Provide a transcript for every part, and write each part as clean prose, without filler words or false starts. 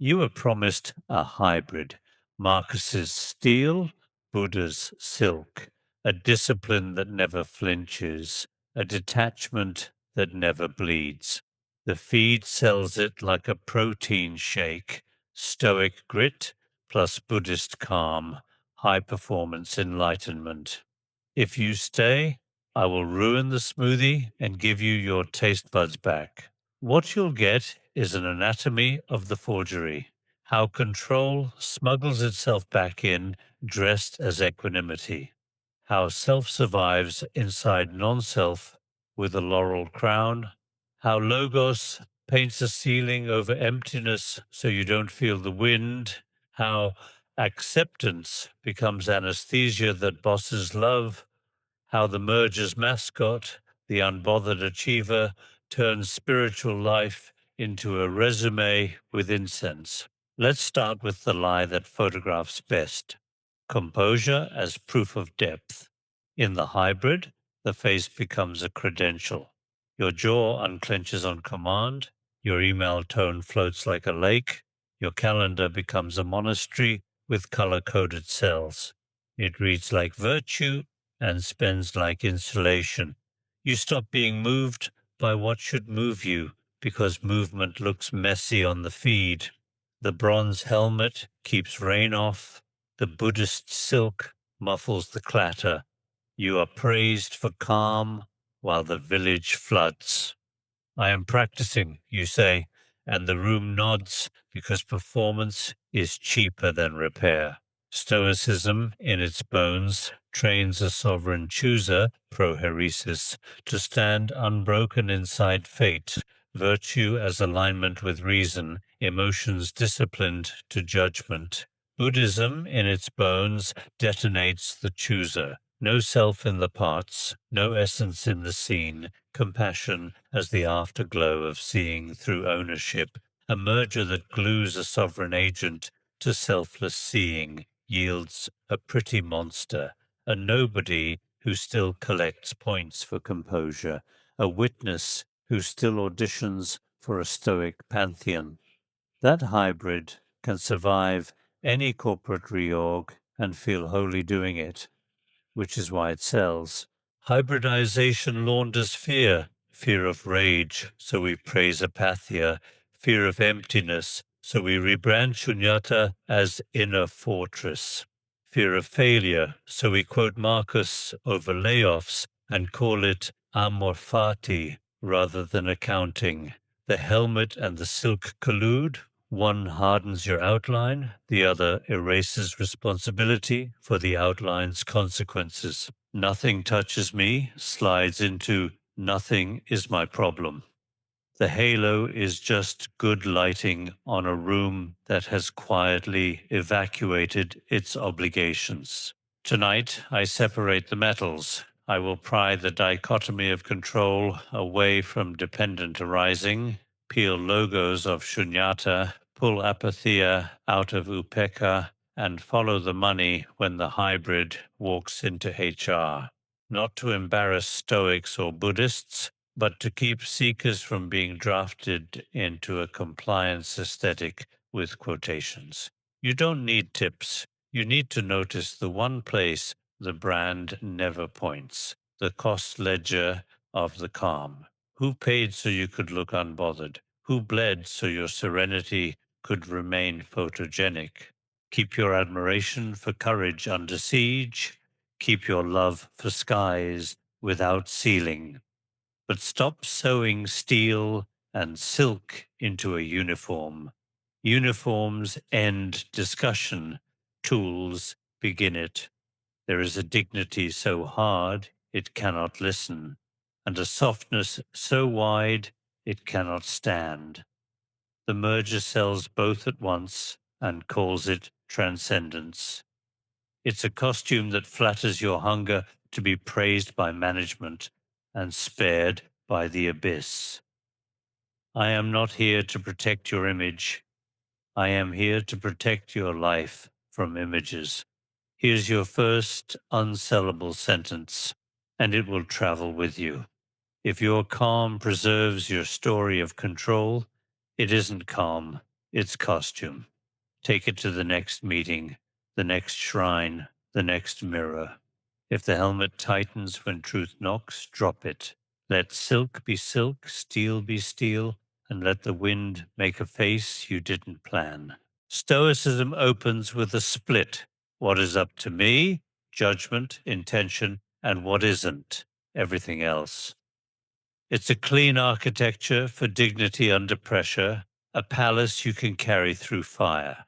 You were promised a hybrid. Marcus's steel, Buddha's silk, a discipline that never flinches, a detachment that never bleeds. The feed sells it like a protein shake, Stoic grit plus Buddhist calm, high performance enlightenment. If you stay, I will ruin the smoothie and give you your taste buds back. What you'll get is an anatomy of the forgery, how control smuggles itself back in dressed as equanimity, how self survives inside non self with a laurel crown, how logos paints a ceiling over emptiness so you don't feel the wind, how acceptance becomes anesthesia that bosses love, how the merger's mascot, the unbothered achiever, turns spiritual life into a resume with incense. Let's start with the lie that photographs best: composure as proof of depth. In the hybrid, the face becomes a credential. Your jaw unclenches on command, your email tone floats like a lake, your calendar becomes a monastery with color coded cells. It reads like virtue and spends like insulation. You stop being moved by what should move you because movement looks messy on the feed. The bronze helmet keeps rain off, the Buddhist silk muffles the clatter. You are praised for calm while the village floods. I am practicing, you say, and the room nods because performance is cheaper than repair. Stoicism, in its bones, trains a sovereign chooser, proheresis, to stand unbroken inside fate, virtue as alignment with reason, emotions disciplined to judgment. Buddhism, in its bones, detonates the chooser. No self in the parts, no essence in the scene, compassion as the afterglow of seeing through ownership, a merger that glues a sovereign agent to selfless seeing, yields a pretty monster, a nobody who still collects points for composure, a witness who still auditions for a stoic pantheon. That hybrid can survive any corporate reorg and feel wholly doing it, which is why it sells. Hybridization launders fear, fear of rage, so we praise Apatheia, fear of emptiness, so we rebrand śūnyatā as inner fortress, fear of failure, so we quote Marcus over layoffs and call it amor fati rather than accounting. The helmet and the silk collude. One hardens your outline, the other erases responsibility for the outline's consequences. Nothing touches me slides into nothing is my problem. The halo is just good lighting on a room that has quietly evacuated its obligations. Tonight, I separate the metals. I will pry the dichotomy of control away from dependent arising, peel logos of śūnyatā, pull apatheia out of upekkhā, and follow the money when the hybrid walks into HR. Not to embarrass Stoics or Buddhists, but to keep seekers from being drafted into a compliance aesthetic with quotations. You don't need tips. You need to notice the one place the brand never points, the cost ledger of the calm. Who paid so you could look unbothered? Who bled so your serenity could remain photogenic? Keep your admiration for courage under siege. Keep your love for skies without ceiling. But stop sewing steel and silk into a uniform. Uniforms end discussion, tools begin it. There is a dignity so hard it cannot listen, and a softness so wide it cannot stand. The merger sells both at once and calls it transcendence. It's a costume that flatters your hunger to be praised by management and spared by the abyss. I am not here to protect your image. I am here to protect your life from images. Here's your first unsellable sentence, and it will travel with you. If your calm preserves your story of control, it isn't calm. its costume. Take it to the next meeting, the next shrine, the next mirror. If the helmet tightens when truth knocks, drop it. Let silk be silk, steel be steel, and let the wind make a face you didn't plan. Stoicism opens with a split. What is up to me, judgment, intention, and what isn't, everything else. It's a clean architecture for dignity under pressure, a palace you can carry through fire.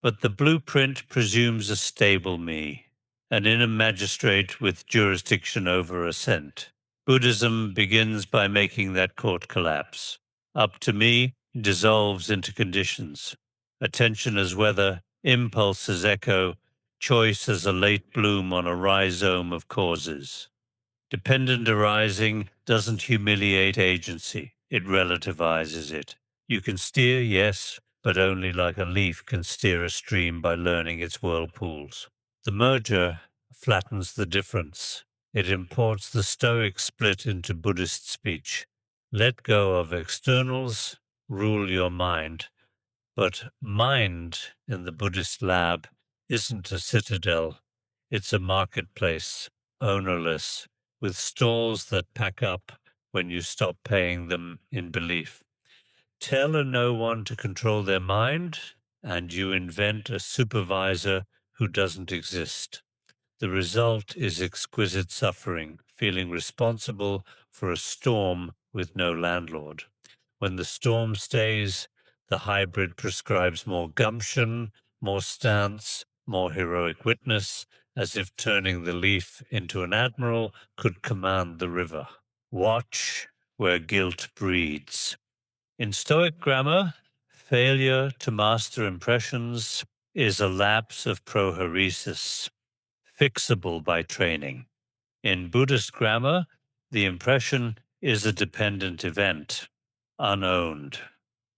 But the blueprint presumes a stable me, an inner magistrate with jurisdiction over assent. Buddhism begins by making that court collapse. Up to me dissolves into conditions. Attention as weather, impulse as echo, choice as a late bloom on a rhizome of causes. Dependent arising doesn't humiliate agency, it relativizes it. You can steer, yes, but only like a leaf can steer a stream by learning its whirlpools. The merger flattens the difference. It imports the Stoic split into Buddhist speech. Let go of externals, rule your mind. But mind in the Buddhist lab isn't a citadel, it's a marketplace, ownerless, with stalls that pack up when you stop paying them in belief. Tell no one to control their mind, and you invent a supervisor who doesn't exist. The result is exquisite suffering, feeling responsible for a storm with no landlord. When the storm stays, the hybrid prescribes more gumption, more stance, more heroic witness, as if turning the leaf into an admiral could command the river. Watch where guilt breeds. In Stoic grammar, failure to master impressions is a lapse of prohoresis, fixable by training. In Buddhist grammar, the impression is a dependent event, unowned,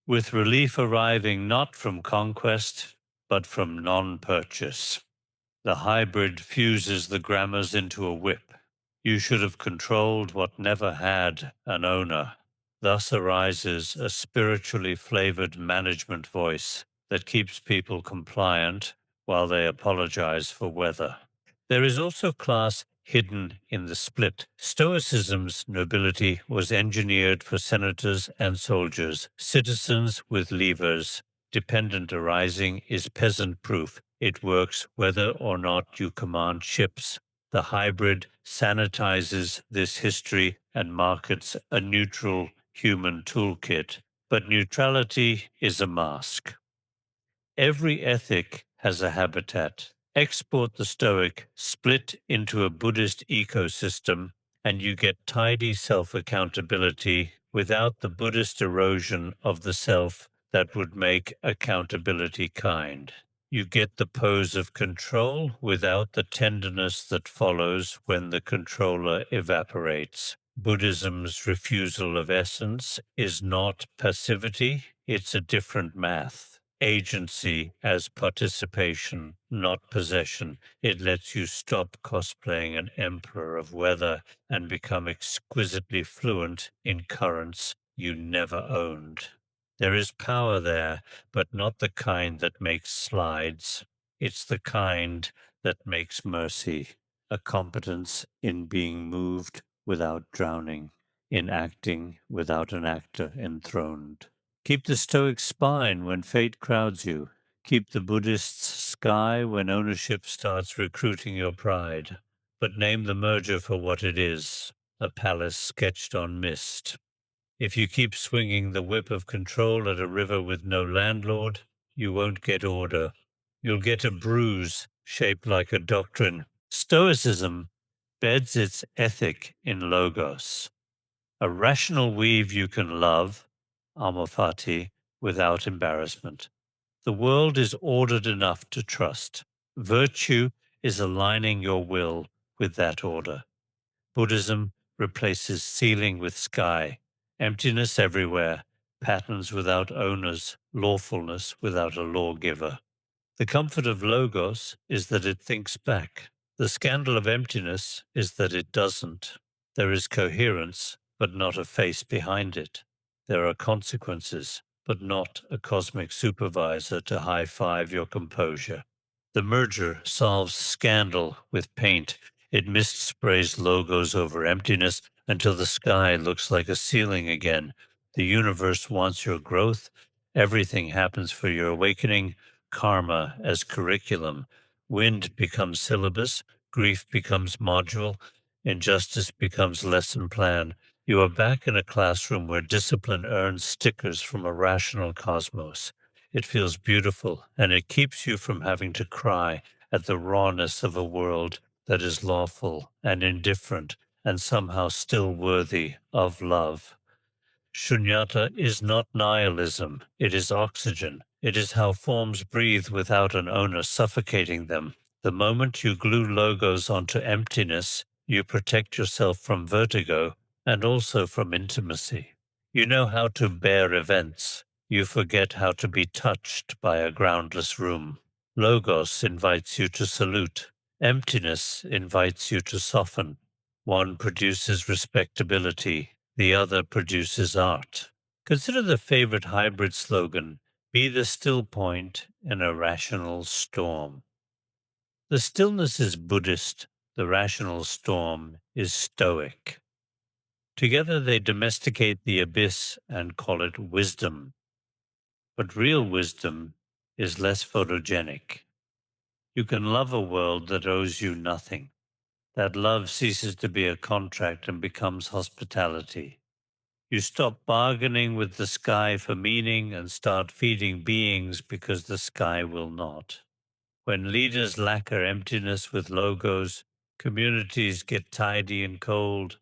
with relief arriving not from conquest, but from non-purchase. The hybrid fuses the grammars into a whip. You should have controlled what never had an owner. Thus arises a spiritually flavored management voice that keeps people compliant while they apologize for weather. There is also class hidden in the split. Stoicism's nobility was engineered for senators and soldiers, citizens with levers. Dependent arising is peasant-proof. It works whether or not you command ships. The hybrid sanitizes this history and markets a neutral human toolkit, but neutrality is a mask. Every ethic has a habitat. Export the Stoic, split into a Buddhist ecosystem, and you get tidy self-accountability without the Buddhist erosion of the self that would make accountability kind. You get the pose of control without the tenderness that follows when the controller evaporates. Buddhism's refusal of essence is not passivity, it's a different math. Agency as participation, not possession. It lets you stop cosplaying an emperor of weather and become exquisitely fluent in currents you never owned. There is power there, but not the kind that makes slides. It's the kind that makes mercy, a competence in being moved without drowning, in acting without an actor enthroned. Keep the Stoic spine when fate crowds you. Keep the Buddhist's sky when ownership starts recruiting your pride. But name the merger for what it is, a palace sketched on mist. If you keep swinging the whip of control at a river with no landlord, you won't get order. You'll get a bruise shaped like a doctrine. Stoicism beds its ethic in logos, a rational weave you can love, amorphati, without embarrassment. The world is ordered enough to trust. Virtue is aligning your will with that order. Buddhism replaces ceiling with sky, emptiness everywhere, patterns without owners, lawfulness without a lawgiver. The comfort of Logos is that it thinks back. The scandal of emptiness is that it doesn't. There is coherence, but not a face behind it. There are consequences, but not a cosmic supervisor to high-five your composure. The merger solves scandal with paint. It mist sprays logos over emptiness until the sky looks like a ceiling again. The universe wants your growth. Everything happens for your awakening. Karma as curriculum. Wind becomes syllabus. Grief becomes module. Injustice becomes lesson plan. You are back in a classroom where discipline earns stickers from a rational cosmos. It feels beautiful, and it keeps you from having to cry at the rawness of a world that is lawful and indifferent and somehow still worthy of love. Śūnyatā is not nihilism, it is oxygen. It is how forms breathe without an owner suffocating them. The moment you glue logos onto emptiness, you protect yourself from vertigo and also from intimacy. You know how to bear events. You forget how to be touched by a groundless room. Logos invites you to salute. Emptiness invites you to soften. One produces respectability, the other produces art. Consider the favorite hybrid slogan, be the still point in a rational storm. The stillness is Buddhist, the rational storm is Stoic. Together they domesticate the abyss and call it wisdom. But real wisdom is less photogenic. You can love a world that owes you nothing. That love ceases to be a contract and becomes hospitality. You stop bargaining with the sky for meaning and start feeding beings because the sky will not. When leaders lacquer emptiness with logos, communities get tidy and cold,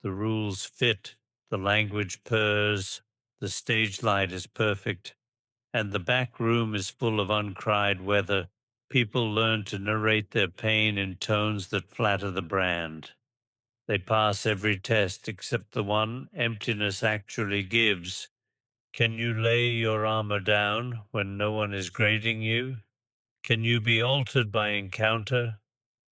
the rules fit, the language purrs, the stage light is perfect, and the back room is full of uncried weather. People learn to narrate their pain in tones that flatter the brand. They pass every test except the one emptiness actually gives. Can you lay your armor down when no one is grading you? Can you be altered by encounter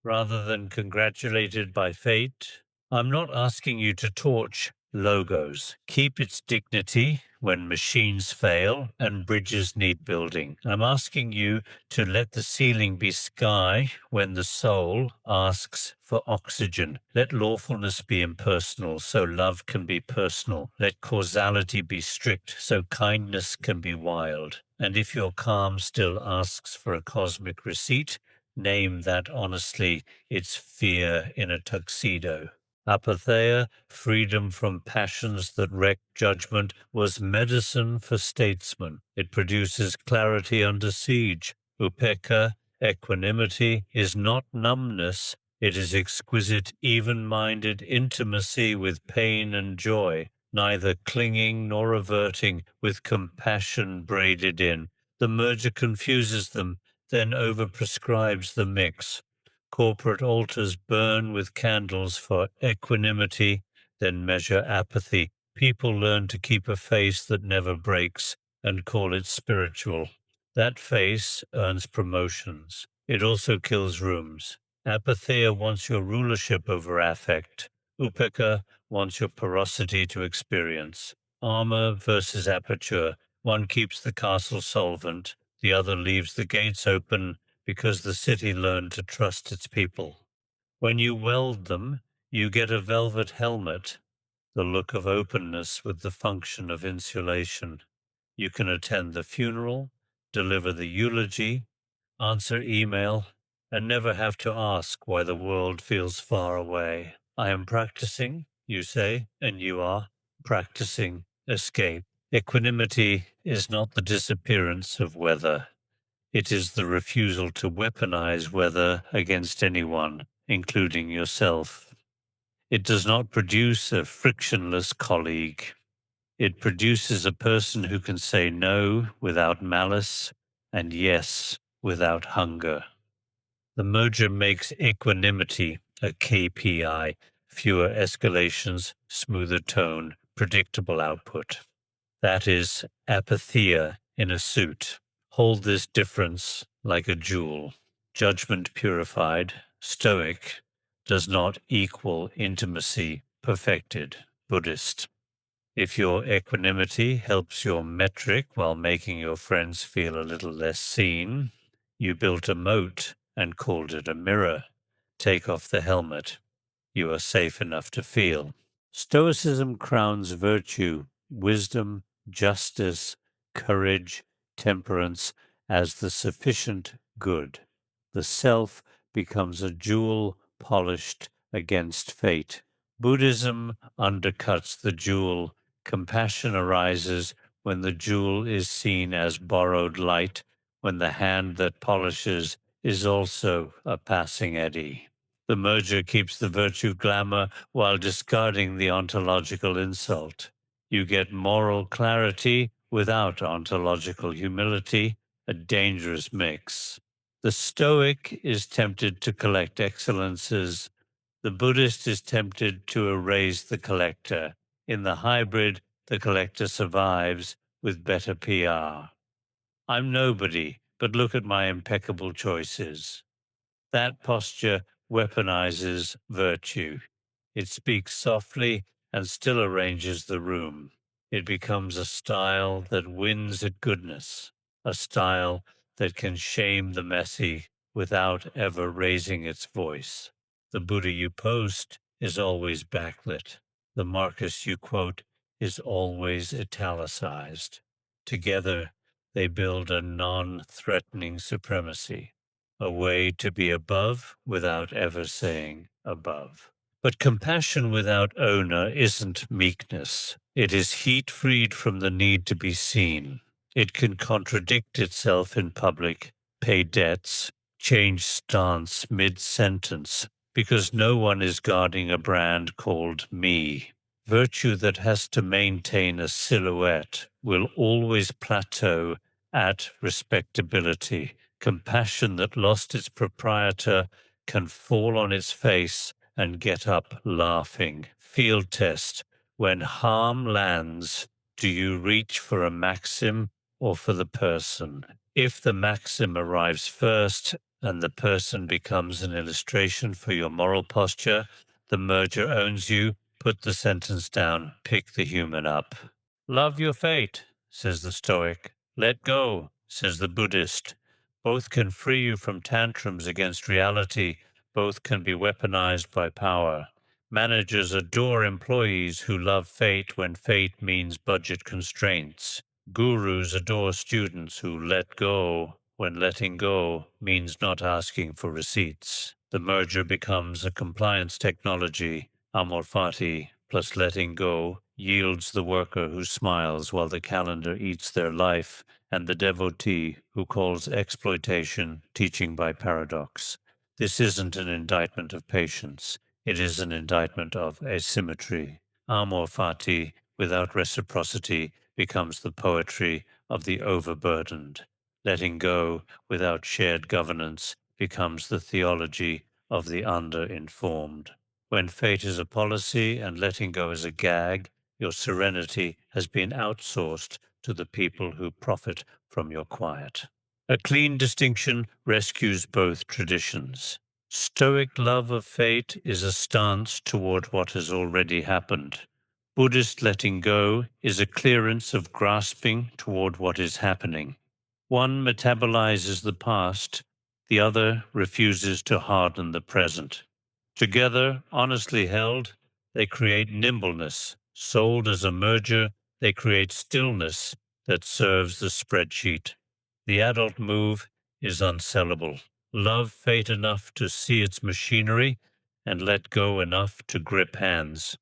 rather than congratulated by fate? I'm not asking you to torch logos. Keep its dignity when machines fail and bridges need building. I'm asking you to let the ceiling be sky when the soul asks for oxygen. Let lawfulness be impersonal so love can be personal. Let causality be strict so kindness can be wild. And if your calm still asks for a cosmic receipt, name that honestly. It's fear in a tuxedo. Apatheia, freedom from passions that wreck judgment, was medicine for statesmen. It produces clarity under siege. Upekkhā, equanimity, is not numbness. It is exquisite, even-minded intimacy with pain and joy, neither clinging nor averting, with compassion braided in. The merger confuses them, then overprescribes the mix. Corporate altars burn with candles for equanimity, then measure apathy. People learn to keep a face that never breaks and call it spiritual. That face earns promotions. It also kills rooms. Apatheia wants your rulership over affect. Upekkhā wants your porosity to experience. Armor versus aperture. One keeps the castle solvent, the other leaves the gates open because the city learned to trust its people. When you weld them, you get a velvet helmet, the look of openness with the function of insulation. You can attend the funeral, deliver the eulogy, answer email, and never have to ask why the world feels far away. I am practicing, you say, and you are practicing escape. Equanimity is not the disappearance of weather. It is the refusal to weaponize weather against anyone, including yourself. It does not produce a frictionless colleague. It produces a person who can say no without malice and yes without hunger. The merger makes equanimity a KPI, fewer escalations, smoother tone, predictable output. That is apatheia in a suit. Hold this difference like a jewel. Judgment purified, Stoic, does not equal intimacy perfected, Buddhist. If your equanimity helps your metric while making your friends feel a little less seen, you built a moat and called it a mirror. Take off the helmet. You are safe enough to feel. Stoicism crowns virtue, wisdom, justice, courage, temperance as the sufficient good. The self becomes a jewel polished against fate. Buddhism undercuts the jewel. Compassion arises when the jewel is seen as borrowed light, when the hand that polishes is also a passing eddy. The merger keeps the virtue glamour while discarding the ontological insult. You get moral clarity without ontological humility, a dangerous mix. The Stoic is tempted to collect excellences. The Buddhist is tempted to erase the collector. In the hybrid, the collector survives with better PR. I'm nobody, but look at my impeccable choices. That posture weaponizes virtue. It speaks softly and still arranges the room. It becomes a style that wins at goodness, a style that can shame the messy without ever raising its voice. The Buddha you post is always backlit. The Marcus you quote is always italicized. Together, they build a non-threatening supremacy, a way to be above without ever saying above. But compassion without owner isn't meekness. It is heat freed from the need to be seen. It can contradict itself in public, pay debts, change stance mid-sentence, because no one is guarding a brand called me. Virtue that has to maintain a silhouette will always plateau at respectability. Compassion that lost its proprietor can fall on its face and get up laughing. Field test. When harm lands, do you reach for a maxim or for the person? If the maxim arrives first and the person becomes an illustration for your moral posture, the merger owns you. Put the sentence down, pick the human up. Love your fate, says the Stoic. Let go, says the Buddhist. Both can free you from tantrums against reality. Both can be weaponized by power. Managers adore employees who love fate when fate means budget constraints. Gurus adore students who let go when letting go means not asking for receipts. The merger becomes a compliance technology. Amor fati plus letting go yields the worker who smiles while the calendar eats their life, and the devotee who calls exploitation teaching by paradox. This isn't an indictment of patience. It is an indictment of asymmetry. Amor fati without reciprocity becomes the poetry of the overburdened. Letting go without shared governance becomes the theology of the underinformed. When fate is a policy and letting go is a gag, your serenity has been outsourced to the people who profit from your quiet. A clean distinction rescues both traditions. Stoic love of fate is a stance toward what has already happened. Buddhist letting go is a clearance of grasping toward what is happening. One metabolizes the past, the other refuses to harden the present. Together, honestly held, they create nimbleness. Sold as a merger, they create stillness that serves the spreadsheet. The adult move is unsellable. Love fate enough to see its machinery and let go enough to grip hands.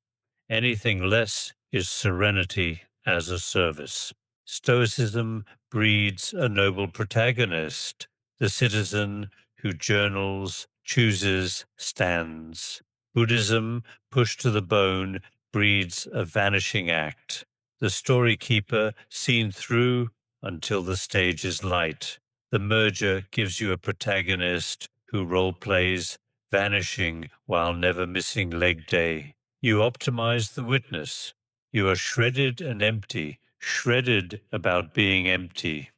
Anything less is serenity as a service. Stoicism breeds a noble protagonist, the citizen who journals, chooses, stands. Buddhism, pushed to the bone, breeds a vanishing act, the story keeper seen through until the stage is light. The merger gives you a protagonist who role plays, vanishing while never missing leg day. You optimize the witness. You are shredded and empty, shredded about being empty.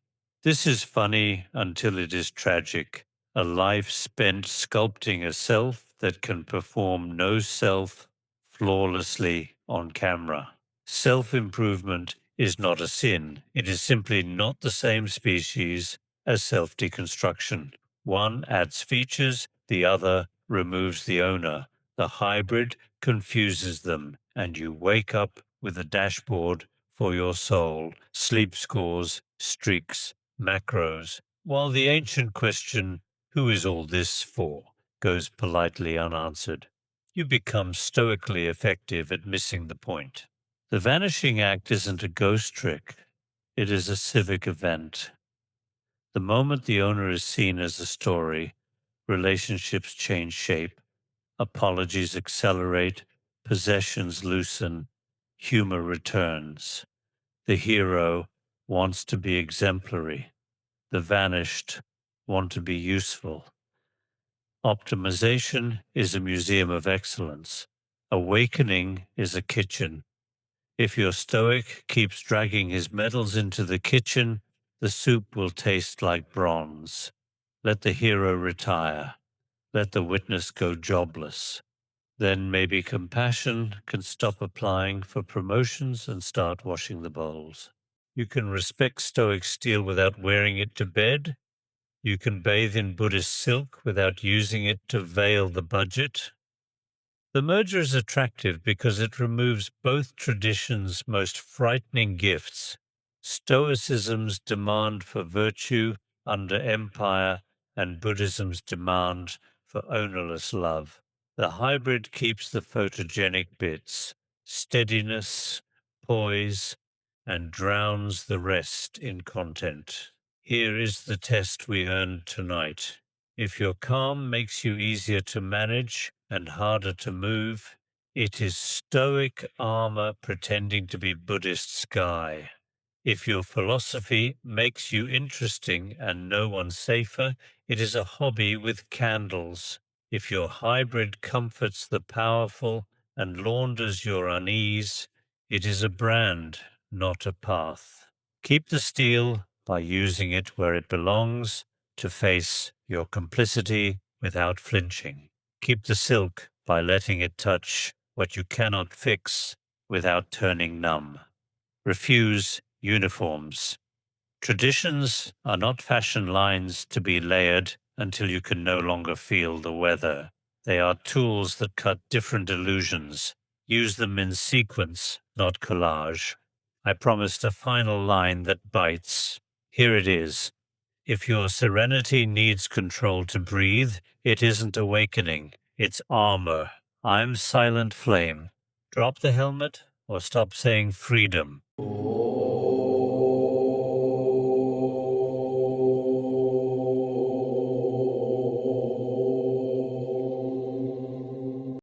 This is funny until it is tragic. A life spent sculpting a self that can perform no self flawlessly on camera. Self-improvement is not a sin. It is simply not the same species as self-deconstruction. One adds features, the other removes the owner. The hybrid confuses them, and you wake up with a dashboard for your soul, sleep scores, streaks, macros, while the ancient question, who is all this for, goes politely unanswered. You become stoically effective at missing the point. The vanishing act isn't a ghost trick, it is a civic event. The moment the owner is seen as a story, relationships change shape, apologies accelerate, possessions loosen, humor returns. The hero wants to be exemplary, the vanished want to be useful. Optimization is a museum of excellence. Awakening is a kitchen. If your stoic keeps dragging his medals into the kitchen, the soup will taste like bronze. Let the hero retire. Let the witness go jobless. Then maybe compassion can stop applying for promotions and start washing the bowls. You can respect stoic steel without wearing it to bed. You can bathe in Buddhist silk without using it to veil the budget. The merger is attractive because it removes both traditions' most frightening gifts, Stoicism's demand for virtue under empire and Buddhism's demand for ownerless love. The hybrid keeps the photogenic bits, steadiness, poise, and drowns the rest in content. Here is the test we earned tonight. If your calm makes you easier to manage and harder to move, it is stoic armor pretending to be Buddhist sky. If your philosophy makes you interesting and no one safer, it is a hobby with candles. If your hybrid comforts the powerful and launders your unease, it is a brand, not a path. Keep the steel by using it where it belongs to face your complicity without flinching. Keep the silk by letting it touch what you cannot fix without turning numb. Refuse uniforms. Traditions are not fashion lines to be layered until you can no longer feel the weather. They are tools that cut different illusions. Use them in sequence, not collage. I promised a final line that bites. Here it is. If your serenity needs control to breathe, it isn't awakening, it's armor. I'm silent flame. Drop the helmet or stop saying freedom.